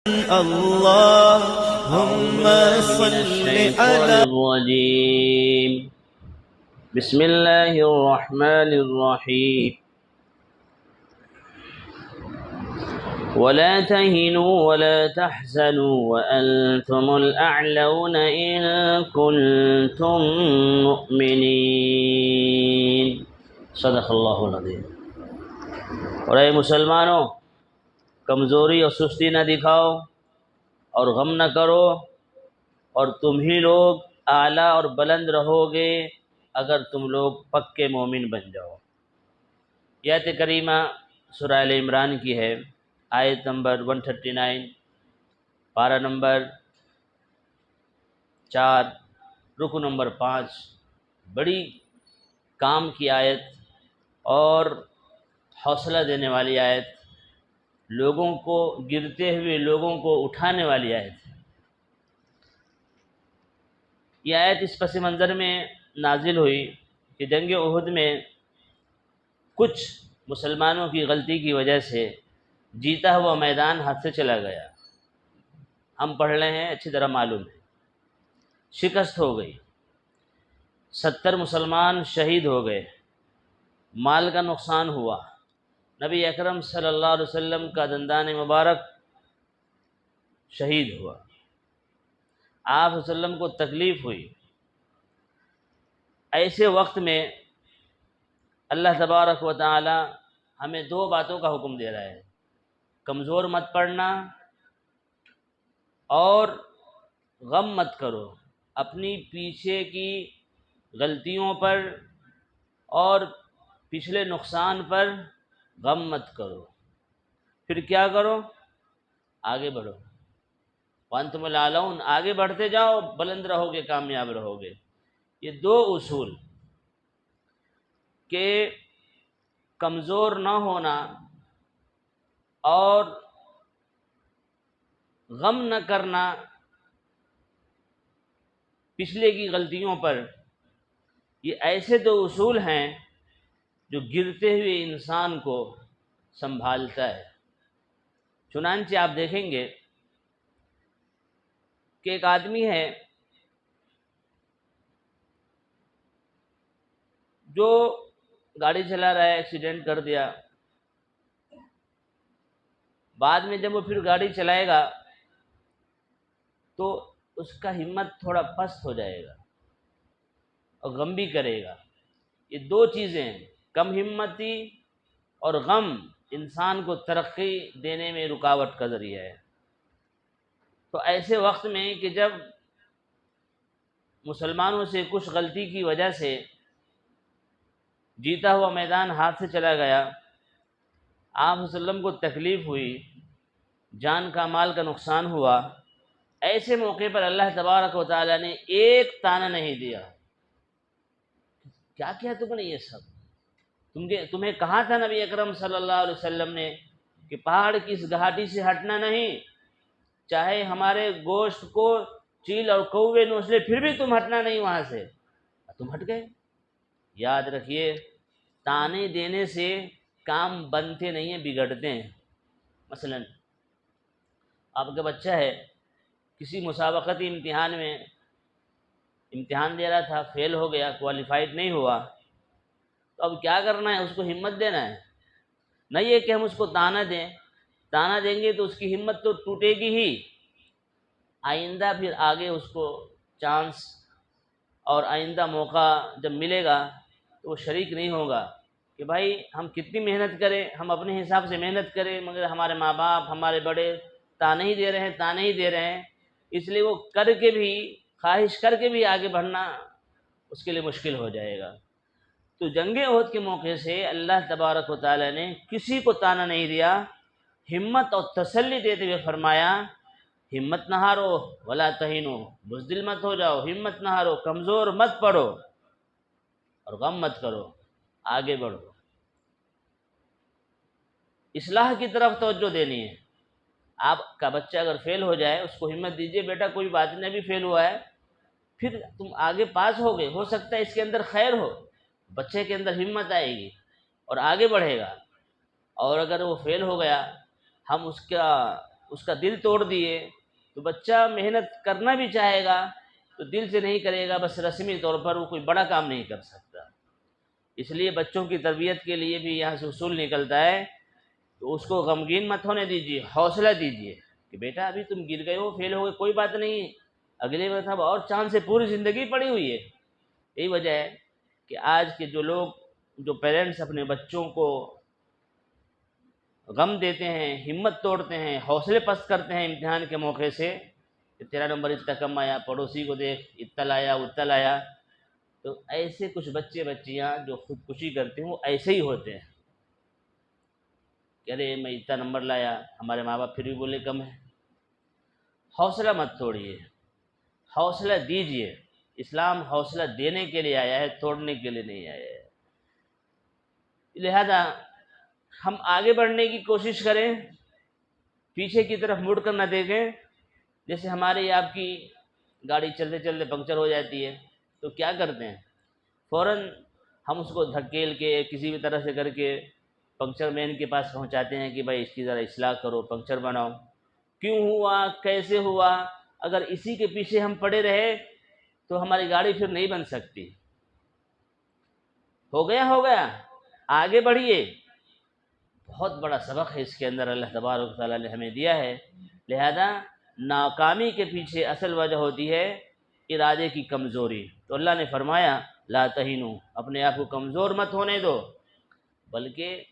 اللهم صل على الرجيم. بسم الله الرحمن الرحيم. ولا تهنوا ولا تحزنوا وأنتم الأعلون إن كنتم مؤمنين. صدق اللہ العظیم. اور اے مسلمانوں، کمزوری اور سستی نہ دکھاؤ اور غم نہ کرو، اور تم ہی لوگ اعلیٰ اور بلند رہو گے اگر تم لوگ پکے مومن بن جاؤ. یہ آیت کریمہ سورہ آل عمران کی ہے، آیت نمبر 139، پارہ نمبر 4، رکو نمبر 5. بڑی کام کی آیت اور حوصلہ دینے والی آیت، لوگوں کو، گرتے ہوئے لوگوں کو اٹھانے والی آیت. یہ آیت اس پس منظر میں نازل ہوئی کہ جنگ احد میں کچھ مسلمانوں کی غلطی کی وجہ سے جیتا ہوا میدان ہاتھ سے چلا گیا. ہم پڑھ رہے ہیں، اچھی طرح معلوم ہے. شکست ہو گئی، 70 مسلمان شہید ہو گئے، مال کا نقصان ہوا، نبی اکرم صلی اللہ علیہ وسلم کا دندان مبارک شہید ہوا، آپ صلی اللہ علیہ وسلم کو تکلیف ہوئی. ایسے وقت میں اللہ تبارک و تعالی ہمیں 2 باتوں کا حکم دے رہا ہے: کمزور مت پڑنا اور غم مت کرو. اپنی پیچھے کی غلطیوں پر اور پچھلے نقصان پر غم مت کرو. پھر کیا کرو؟ آگے بڑھو. وانتم الاعلون، آگے بڑھتے جاؤ، بلند رہو گے، کامیاب رہو گے. یہ 2 اصول کہ کمزور نہ ہونا اور غم نہ کرنا پچھلے کی غلطیوں پر، یہ ایسے 2 اصول ہیں جو گرتے ہوئے انسان کو سنبھالتا ہے. چنانچہ آپ دیکھیں گے کہ ایک آدمی ہے جو گاڑی چلا رہا ہے، ایکسیڈنٹ کر دیا. بعد میں جب وہ پھر گاڑی چلائے گا تو اس کا ہمت تھوڑا پست ہو جائے گا اور غم بھی کرے گا. یہ 2 چیزیں ہیں، کم ہمتی اور غم، انسان کو ترقی دینے میں رکاوٹ کا ذریعہ ہے. تو ایسے وقت میں کہ جب مسلمانوں سے کچھ غلطی کی وجہ سے جیتا ہوا میدان ہاتھ سے چلا گیا، آپ صلی اللہ علیہ وسلم کو تکلیف ہوئی، جان کا، مال کا نقصان ہوا، ایسے موقع پر اللہ تبارک و تعالیٰ نے ایک طعنہ نہیں دیا. کیا کیا تم نے یہ سب؟ تمہیں کہا تھا نبی اکرم صلی اللہ علیہ وسلم نے کہ پہاڑ کی اس گھاٹی سے ہٹنا نہیں، چاہے ہمارے گوشت کو چیل اور کوے نوچ لے، پھر بھی تم ہٹنا نہیں وہاں سے. تم ہٹ گئے. یاد رکھیے، طعنے دینے سے کام بنتے نہیں ہیں، بگڑتے ہیں. مثلا آپ کا بچہ ہے، کسی مسابقتی امتحان میں امتحان دے رہا تھا، فیل ہو گیا، کوالیفائڈ نہیں ہوا، تو اب کیا کرنا ہے؟ اس کو ہمت دینا ہے. نہیں یہ کہ ہم اس کو طعنہ دیں. طعنہ دیں گے تو اس کی ہمت تو ٹوٹے گی ہی. آئندہ پھر آگے اس کو چانس اور آئندہ موقع جب ملے گا تو وہ شریک نہیں ہوگا کہ بھائی ہم کتنی محنت کریں، ہم اپنے حساب سے محنت کریں، مگر ہمارے ماں باپ، ہمارے بڑے طعنہ ہی دے رہے ہیں، طعنہ ہی دے رہے ہیں. اس لیے وہ کر کے بھی، خواہش کر کے بھی آگے بڑھنا اس کے لیے مشکل ہو جائے گا. تو جنگ احد کے موقع سے اللہ تبارک و تعالی نے کسی کو طعنہ نہیں دیا، ہمت اور تسلی دیتے ہوئے فرمایا ہمت نہ ہارو، ولا تہینو، بزدل مت ہو جاؤ، ہمت نہ ہارو، کمزور مت پڑو اور غم مت کرو، آگے بڑھو. اصلاح کی طرف توجہ دینی ہے. آپ کا بچہ اگر فیل ہو جائے، اس کو ہمت دیجئے، بیٹا کوئی بات نہیں، ابھی فیل ہوا ہے، پھر تم آگے پاس ہو گئے، ہو سکتا ہے اس کے اندر خیر ہو، بچے کے اندر ہمت آئے گی اور آگے بڑھے گا. اور اگر وہ فیل ہو گیا، ہم اس کا دل توڑ دیے تو بچہ محنت کرنا بھی چاہے گا تو دل سے نہیں کرے گا، بس رسمی طور پر وہ کوئی بڑا کام نہیں کر سکتا۔ اس لیے بچوں کی تربیت کے لیے بھی یہاں سے اصول نکلتا ہے، تو اس کو غمگین مت ہونے دیجیے، حوصلہ دیجیے کہ بیٹا ابھی تم گر گئے ہو، فیل ہو گئے، کوئی بات نہیں، اگلے مرتبہ اور چاند سے پوری زندگی پڑی ہوئی ہے۔ یہی وجہ ہے کہ آج کے جو پیرنٹس اپنے بچوں کو غم دیتے ہیں، ہمت توڑتے ہیں، حوصلے پست کرتے ہیں امتحان کے موقع سے کہ تیرا نمبر اتنا کم آیا، پڑوسی کو دیکھ اتنا لایا اتنا لایا، تو ایسے کچھ بچے بچیاں جو خودکشی کرتے ہیں وہ ایسے ہی ہوتے ہیں کہ ارے میں اتنا نمبر لایا، ہمارے ماں باپ پھر بھی بولے کم ہے۔ حوصلہ مت توڑیے، حوصلہ دیجیے۔ اسلام حوصلہ دینے کے لیے آیا ہے، توڑنے کے لیے نہیں آیا ہے۔ لہذا ہم آگے بڑھنے کی کوشش کریں، پیچھے کی طرف مڑ کر نہ دیکھیں۔ جیسے ہماری آپ کی گاڑی چلتے چلتے پنکچر ہو جاتی ہے تو کیا کرتے ہیں، فوراً ہم اس کو دھکیل کے کسی بھی طرح سے کر کے پنکچر مین کے پاس پہنچاتے ہیں کہ بھائی اس کی ذرا اصلاح کرو، پنکچر بناؤ۔ کیوں ہوا، کیسے ہوا، اگر اسی کے پیچھے ہم پڑے رہے تو ہماری گاڑی پھر نہیں بن سکتی۔ ہو گیا، آگے بڑھیے۔ بہت بڑا سبق ہے اس کے اندر اللہ تبارک و تعالیٰ نے ہمیں دیا ہے۔ لہذا ناکامی کے پیچھے اصل وجہ ہوتی ہے ارادے کی کمزوری۔ تو اللہ نے فرمایا لا تہینوا، اپنے آپ کو کمزور مت ہونے دو، بلکہ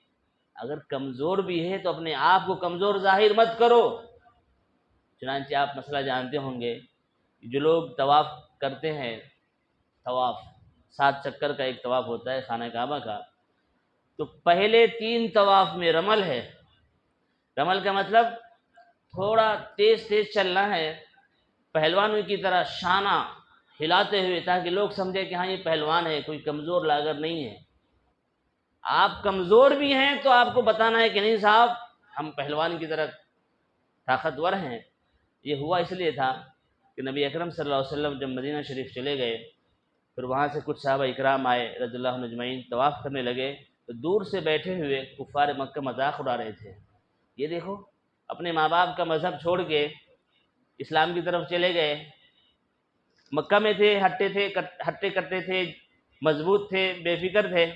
اگر کمزور بھی ہے تو اپنے آپ کو کمزور ظاہر مت کرو۔ چنانچہ آپ مسئلہ جانتے ہوں گے، جو لوگ طواف کرتے ہیں، طواف 7 چکر کا ایک طواف ہوتا ہے خانہ کعبہ کا، تو پہلے 3 طواف میں رمل ہے۔ رمل کا مطلب تھوڑا تیز چلنا ہے، پہلوانوں کی طرح شانہ ہلاتے ہوئے، تاکہ لوگ سمجھے کہ ہاں یہ پہلوان ہے، کوئی کمزور لاغر نہیں ہے۔ آپ کمزور بھی ہیں تو آپ کو بتانا ہے کہ نہیں صاحب ہم پہلوان کی طرح طاقتور ہیں۔ یہ ہوا اس لیے تھا کہ نبی اکرم صلی اللہ علیہ وسلم جب مدینہ شریف چلے گئے، پھر وہاں سے کچھ صحابہ اکرام آئے رضی اللہ عنہم اجمعین، طواف کرنے لگے تو دور سے بیٹھے ہوئے کفار مکہ مذاق اڑا رہے تھے، یہ دیکھو اپنے ماں باپ کا مذہب چھوڑ کے اسلام کی طرف چلے گئے، مکہ میں تھے، ہٹے کٹے تھے، مضبوط تھے، بے فکر تھے،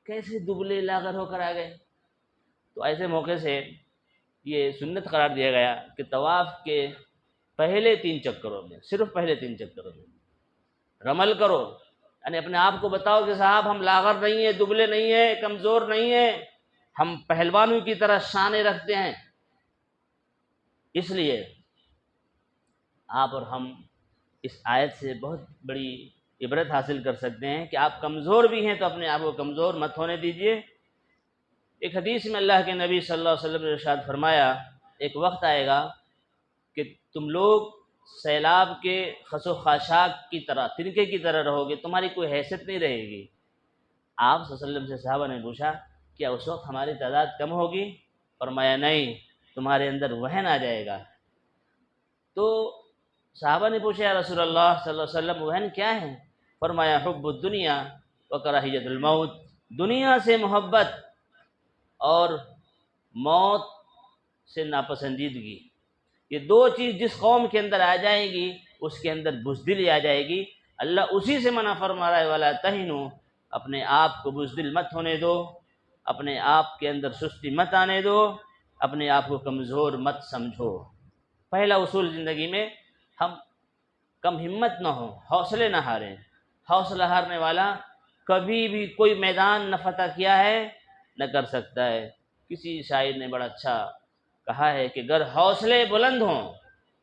کیسے دبلے لاغر ہو کر آ گئے۔ تو ایسے موقع سے یہ سنت قرار دیا گیا کہ طواف کے پہلے 3 چکروں میں، صرف پہلے 3 چکروں میں رمل کرو، یعنی اپنے آپ کو بتاؤ کہ صاحب ہم لاغر نہیں ہیں، دبلے نہیں ہیں، کمزور نہیں ہیں، ہم پہلوانوں کی طرح شانیں رکھتے ہیں۔ اس لیے آپ اور ہم اس آیت سے بہت بڑی عبرت حاصل کر سکتے ہیں کہ آپ کمزور بھی ہیں تو اپنے آپ کو کمزور مت ہونے دیجیے۔ ایک حدیث میں اللہ کے نبی صلی اللہ علیہ وسلم نے ارشاد فرمایا، ایک وقت آئے گا کہ تم لوگ سیلاب کے خس و خاشاک کی طرح، تنکے کی طرح رہو گے، تمہاری کوئی حیثیت نہیں رہے گی۔ آپ صلی اللہ علیہ وسلم سے صحابہ نے پوچھا کیا اس وقت ہماری تعداد کم ہوگی؟ فرمایا نہیں، تمہارے اندر وہن آ جائے گا۔ تو صحابہ نے پوچھا یا رسول اللہ صلی اللہ علیہ وسلم وہن کیا ہے؟ فرمایا حب الدنیا و کراہیت الموت، دنیا سے محبت اور موت سے ناپسندیدگی، یہ 2 چیز جس قوم کے اندر آ جائیں گی اس کے اندر بزدلی آ جائے گی۔ اللہ اسی سے منع فرما رہا ہے ولا تہنوا، اپنے آپ کو بزدل مت ہونے دو، اپنے آپ کے اندر سستی مت آنے دو، اپنے آپ کو کمزور مت سمجھو۔ پہلا اصول زندگی میں ہم کم ہمت نہ ہوں، حوصلے نہ ہاریں۔ حوصلہ ہارنے والا کبھی بھی کوئی میدان نہ فتح کیا ہے نہ کر سکتا ہے۔ کسی شاعر نے بڑا اچھا کہا ہے کہ گر حوصلے بلند ہوں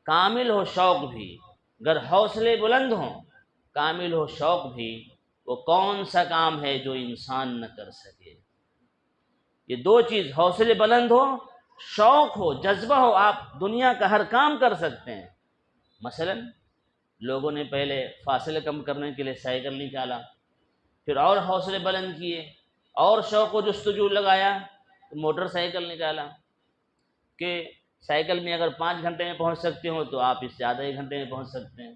کامل ہو شوق بھی، گر حوصلے بلند ہوں کامل ہو شوق بھی، وہ کون سا کام ہے جو انسان نہ کر سکے۔ یہ 2 چیز، حوصلے بلند ہو، شوق ہو، جذبہ ہو، آپ دنیا کا ہر کام کر سکتے ہیں۔ مثلا لوگوں نے پہلے فاصلے کم کرنے کے لیے سائیکل نکالا، پھر اور حوصلے بلند کیے، اور شوق و جستجو لگایا تو موٹر سائیکل نکالا کہ سائیکل میں اگر 5 گھنٹے میں پہنچ سکتے ہو تو آپ اس سے آدھے 1 گھنٹے میں پہنچ سکتے ہیں۔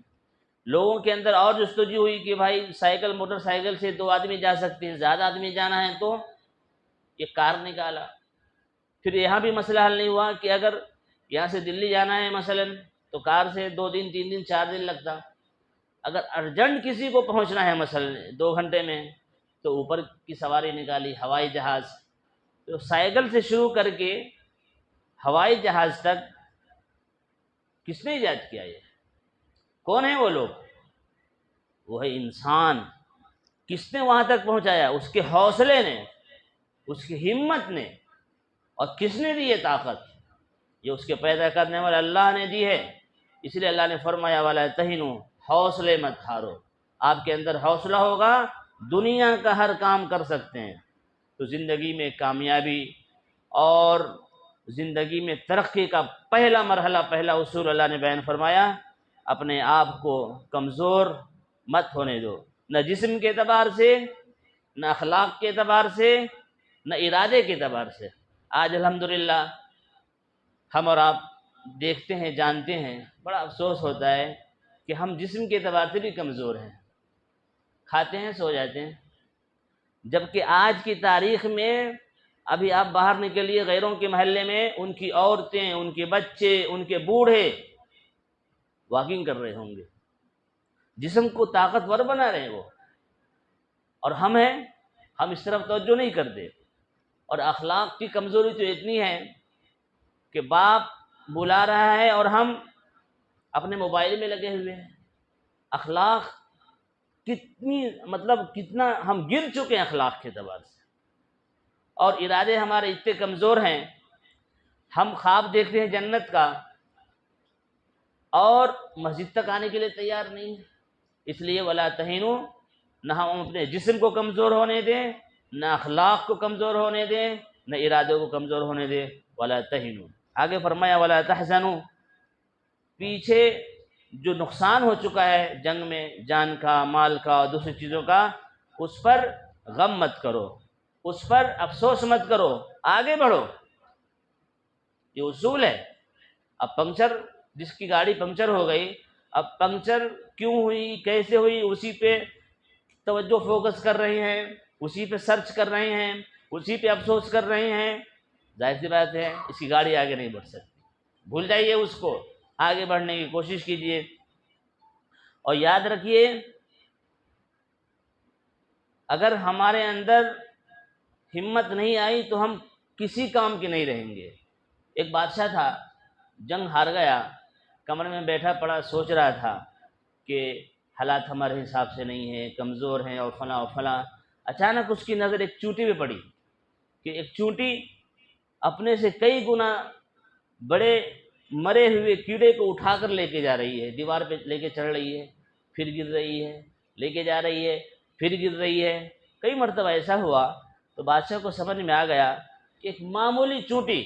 لوگوں کے اندر اور جستجو ہوئی کہ بھائی سائیکل موٹر سائیکل سے 2 آدمی جا سکتے ہیں، زیادہ آدمی جانا ہے تو یہ کار نکالا۔ پھر یہاں بھی مسئلہ حل نہیں ہوا کہ اگر یہاں سے دلی جانا ہے مثلا تو کار سے 2 دن 3 دن 4 دن لگتا. اگر ارجنٹ کسی کو پہنچنا ہے مثلا 2 گھنٹے میں تو اوپر کی سواری نکالی ہوائی جہاز. تو سائیکل سے شروع کر کے ہوائی جہاز تک کس نے ایجاد کیا؟ یہ کون ہیں وہ لوگ؟ وہ ہے انسان. کس نے وہاں تک پہنچایا؟ اس کے حوصلے نے، اس کی ہمت نے. اور کس نے دی یہ طاقت؟ یہ اس کے پیدا کرنے والے اللہ نے دی ہے. اس لیے اللہ نے فرمایا وَلَا تَهِنُوا، حوصلے مت ہارو. آپ کے اندر حوصلہ ہوگا دنیا کا ہر کام کر سکتے ہیں. تو زندگی میں کامیابی اور زندگی میں ترقی کا پہلا مرحلہ، پہلا اصول اللہ نے بیان فرمایا، اپنے آپ کو کمزور مت ہونے دو، نہ جسم کے اعتبار سے، نہ اخلاق کے اعتبار سے، نہ ارادے کے اعتبار سے. آج الحمدللہ ہم اور آپ دیکھتے ہیں، جانتے ہیں، بڑا افسوس ہوتا ہے کہ ہم جسم کے اعتبار سے بھی کمزور ہیں. کھاتے ہیں، سو جاتے ہیں. جبکہ آج کی تاریخ میں ابھی آپ باہر نکلیے غیروں کے محلے میں، ان کی عورتیں، ان کے بچے، ان کے بوڑھے واکنگ کر رہے ہوں گے، جسم کو طاقتور بنا رہے ہیں وہ. اور ہم اس طرف توجہ نہیں کرتے. اور اخلاق کی کمزوری تو اتنی ہے کہ باپ بلا رہا ہے اور ہم اپنے موبائل میں لگے ہوئے ہیں. اخلاق کتنا ہم گر چکے ہیں اخلاق کے اعتبار سے. اور ارادے ہمارے اتنے کمزور ہیں، ہم خواب دیکھتے ہیں جنت کا اور مسجد تک آنے کے لیے تیار نہیں ہیں. اس لیے ولا تہینوا، نہ ہم اپنے جسم کو کمزور ہونے دیں، نہ اخلاق کو کمزور ہونے دیں، نہ ارادوں کو کمزور ہونے دیں. ولا تہینوا. آگے فرمایا ولا تحزنوا، پیچھے جو نقصان ہو چکا ہے جنگ میں، جان کا، مال کا اور دوسری چیزوں کا، اس پر غم مت کرو، اس پر افسوس مت کرو، آگے بڑھو. یہ اصول ہے. اب پنکچر، جس کی گاڑی پنکچر ہو گئی، اب پنکچر کیوں ہوئی، کیسے ہوئی، اسی پہ توجہ فوکس کر رہے ہیں، اسی پہ سرچ کر رہے ہیں، اسی پہ افسوس کر رہے ہیں. ظاہر سی بات ہے اس کی گاڑی آگے نہیں بڑھ سکتی. بھول جائیے اس کو، آگے بڑھنے کی کوشش کیجیے. اور یاد رکھیے اگر ہمارے اندر ہمت نہیں آئی تو ہم کسی کام کے نہیں رہیں گے. ایک بادشاہ تھا، جنگ ہار گیا، کمرے میں بیٹھا پڑا سوچ رہا تھا کہ حالات ہمارے حساب سے نہیں ہیں، کمزور ہیں اور فلاں اور فلاں. اچانک اس کی نظر ایک چونٹی پہ پڑی کہ ایک چونٹی اپنے سے کئی گنا بڑے مرے ہوئے کیڑے کو اٹھا کر لے کے جا رہی ہے، دیوار پہ لے کے چڑھ رہی ہے، پھر گر رہی ہے، لے کے جا رہی ہے، پھر گر رہی ہے. کئی مرتبہ ایسا ہوا تو بادشاہ کو سمجھ میں آ گیا کہ ایک معمولی چونٹی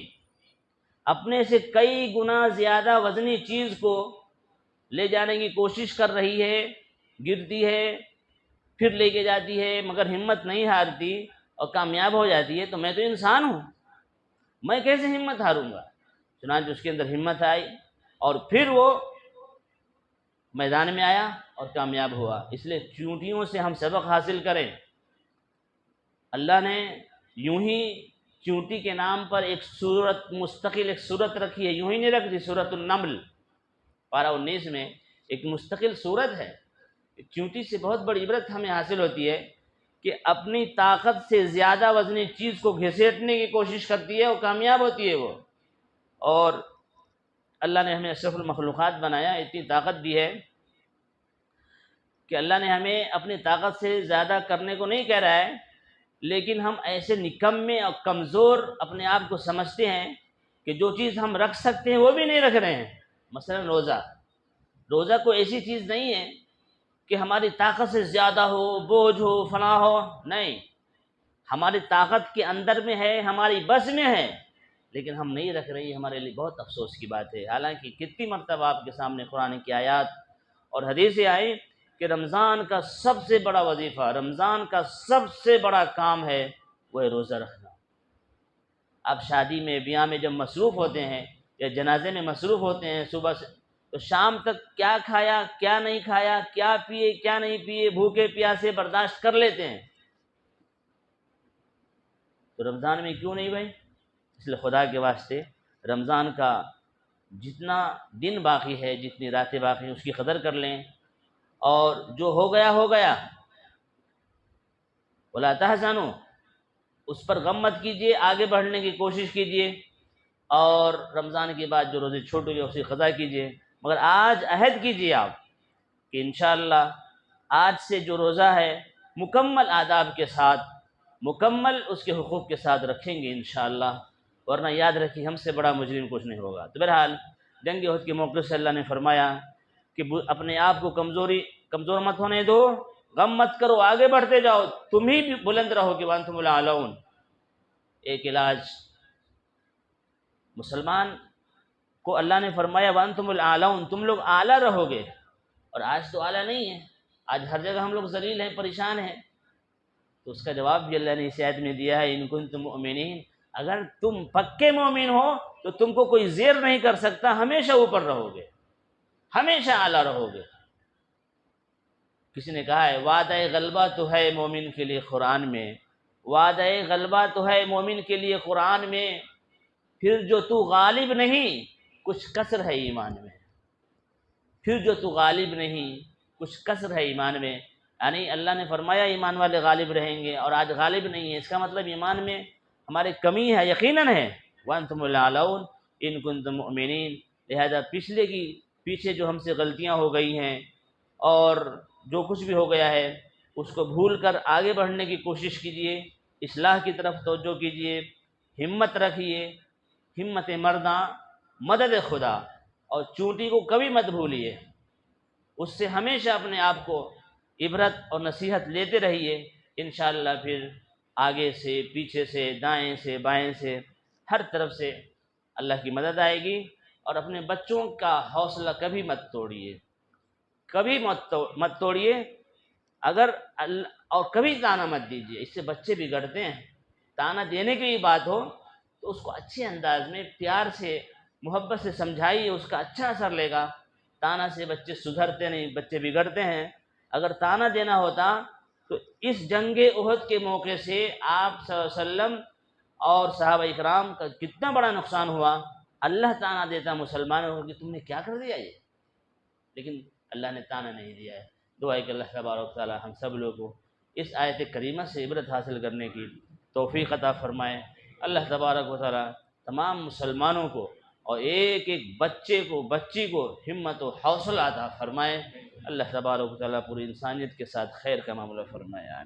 اپنے سے کئی گنا زیادہ وزنی چیز کو لے جانے کی کوشش کر رہی ہے، گرتی ہے، پھر لے کے جاتی ہے، مگر ہمت نہیں ہارتی اور کامیاب ہو جاتی ہے. تو میں تو انسان ہوں، میں کیسے ہمت ہاروں گا؟ چنانچہ اس کے اندر ہمت آئی اور پھر وہ میدان میں آیا اور کامیاب ہوا. اس لیے چونٹیوں سے ہم سبق حاصل کریں. اللہ نے یوں ہی چونٹی کے نام پر ایک سورت، مستقل ایک سورت رکھی ہے، یوں ہی نہیں رکھ دی. سورۃ النمل پارہ 19 میں ایک مستقل سورت ہے. چونٹی سے بہت بڑی عبرت ہمیں حاصل ہوتی ہے کہ اپنی طاقت سے زیادہ وزنی چیز کو گھسیٹنے کی کوشش کرتی ہے اور کامیاب ہوتی ہے وہ. اور اللہ نے ہمیں اشرف المخلوقات بنایا، اتنی طاقت دی ہے کہ اللہ نے ہمیں اپنی طاقت سے زیادہ کرنے کو نہیں کہہ رہا ہے، لیکن ہم ایسے نکمے اور کمزور اپنے آپ کو سمجھتے ہیں کہ جو چیز ہم رکھ سکتے ہیں وہ بھی نہیں رکھ رہے ہیں. مثلا روزہ کوئی ایسی چیز نہیں ہے کہ ہماری طاقت سے زیادہ ہو، بوجھ ہو، فلاں ہو. نہیں، ہماری طاقت کے اندر میں ہے، ہماری بس میں ہے، لیکن ہم نہیں رکھ رہے ہیں. ہمارے لیے بہت افسوس کی بات ہے. حالانکہ کتنی مرتبہ آپ کے سامنے قرآن کی آیات اور حدیثیں آئی کہ رمضان کا سب سے بڑا وظیفہ، رمضان کا سب سے بڑا کام ہے وہ ہے روزہ رکھنا. آپ شادی میں، بیاہ میں جب مصروف ہوتے ہیں یا جنازے میں مصروف ہوتے ہیں، صبح سے تو شام تک کیا کھایا، کیا نہیں کھایا، کیا پیے، کیا نہیں پیے، بھوکے پیاسے برداشت کر لیتے ہیں. تو رمضان میں کیوں نہیں بھائی؟ اس لیے خدا کے واسطے رمضان کا جتنا دن باقی ہے، جتنی راتیں باقی ہیں، اس کی قدر کر لیں، اور جو ہو گیا ہو گیا، ولا تحزنوا، اس پر غم مت کیجیے، آگے بڑھنے کی کوشش کیجیے، اور رمضان کے بعد جو روزے چھوٹ گئے اس کی قضا کیجیے، مگر آج عہد کیجیے آپ کہ انشاءاللہ آج سے جو روزہ ہے مکمل آداب کے ساتھ، مکمل اس کے حقوق کے ساتھ رکھیں گے انشاءاللہ، ورنہ یاد رکھیے ہم سے بڑا مجرم کچھ نہیں ہوگا۔ تو بہرحال جنگ احد کے موقع سے اللہ نے فرمایا کہ اپنے آپ کو کمزور مت ہونے دو، غم مت کرو، آگے بڑھتے جاؤ، تم ہی بھی بلند رہو گے، وانتم الاعلون۔ ایک علاج مسلمان کو اللہ نے فرمایا وانتم الاعلون، تم لوگ اعلیٰ رہو گے، اور آج تو اعلیٰ نہیں ہے، آج ہر جگہ ہم لوگ ذلیل ہیں، پریشان ہیں۔ تو اس کا جواب بھی اللہ نے اس آیت میں دیا ہے، ان کنتم مؤمنین، اگر تم پکے مومن ہو تو تم کو کوئی زیر نہیں کر سکتا، ہمیشہ اوپر رہو گے، ہمیشہ اعلیٰ رہو گے۔ کسی نے کہا ہے وعدہ غلبہ تو ہے مومن کے لیے قرآن میں، وعدہ غلبہ تو ہے مومن کے لیے قرآن میں، پھر جو تو غالب نہیں کچھ کسر ہے ایمان میں، پھر جو تو غالب نہیں کچھ کسر ہے ایمان میں، یعنی اللہ نے فرمایا ایمان والے غالب رہیں گے، اور آج غالب نہیں ہے، اس کا مطلب ایمان میں ہمارے کمی ہے، یقیناً ہے۔ وانتم الاعلون ان کنتم مؤمنین، لہذا پیچھے جو ہم سے غلطیاں ہو گئی ہیں اور جو کچھ بھی ہو گیا ہے اس کو بھول کر آگے بڑھنے کی کوشش کیجیے، اصلاح کی طرف توجہ کیجیے، ہمت رکھیے، ہمت مرداں مدد خدا، اور چونٹی کو کبھی مت بھولیے، اس سے ہمیشہ اپنے آپ کو عبرت اور نصیحت لیتے رہیے، انشاءاللہ پھر آگے سے، پیچھے سے، دائیں سے، بائیں سے، ہر طرف سے اللہ کی مدد آئے گی۔ اور اپنے بچوں کا حوصلہ کبھی مت توڑیے، کبھی مت توڑیے، اور کبھی تانا مت دیجیے، اس سے بچے بگڑتے ہیں۔ تانا دینے کی بھی بات ہو تو اس کو اچھے انداز میں پیار سے، محبت سے سمجھائیے، اس کا اچھا اثر لے گا۔ تانا سے بچے سدھرتے نہیں، بچے بگڑتے ہیں۔ اگر تانا دینا ہوتا تو اس جنگ احد کے موقع سے آپ صلی اللہ علیہ وسلم اور صحابہ اکرام کا کتنا بڑا نقصان ہوا، اللہ تانا دیتا مسلمانوں کو کہ تم نے کیا کر دیا یہ، لیکن اللہ نے تانا نہیں دیا ہے۔ دعا ہے کہ اللہ تبارک و تعالی ہم سب لوگوں کو اس آیت کریمہ سے عبرت حاصل کرنے کی توفیق عطا فرمائے۔ اللہ تبارک و تعالی تمام مسلمانوں کو اور ایک ایک بچے کو، بچی کو ہمت و حوصلہ عطا فرمائے۔ اللہ تبارک و تعالی پوری انسانیت کے ساتھ خیر کا معاملہ فرمائے۔